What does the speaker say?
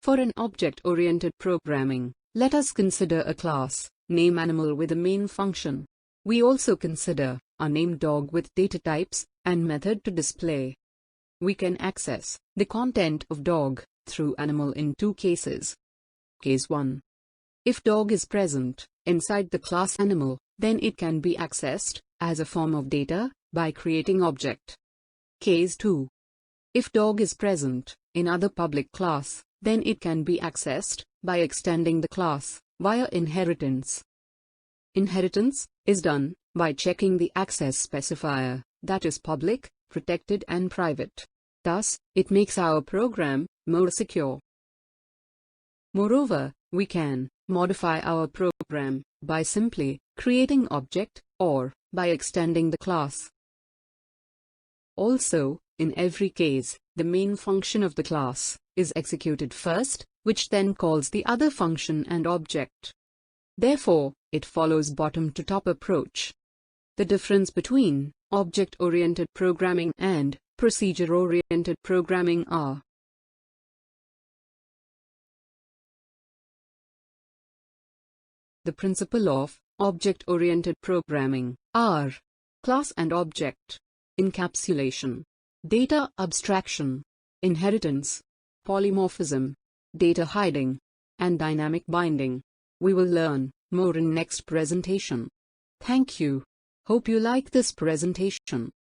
For an object-oriented programming, let us consider a class, name animal with a main function. We also consider a name dog with data types and method to display. We can access the content of dog through animal in two cases. Case 1. If dog is present inside the class animal, then it can be accessed as a form of data by creating object. Case 2. If dog is present in other public class, then it can be accessed by extending the class via inheritance. Inheritance is done by checking the access specifier, that is public, protected and private. Thus, it makes our program more secure. Moreover, we can modify our program by simply creating object or by extending the class. Also, in every case, the main function of the class is executed first, which then calls the other function and object. Therefore, it follows bottom-to-top approach. The difference between object-oriented programming and procedure-oriented programming are: the principle of object-oriented programming are class and object, encapsulation, data abstraction, inheritance, polymorphism, data hiding, and dynamic binding. We will learn more in next presentation. Thank you. Hope you like this presentation.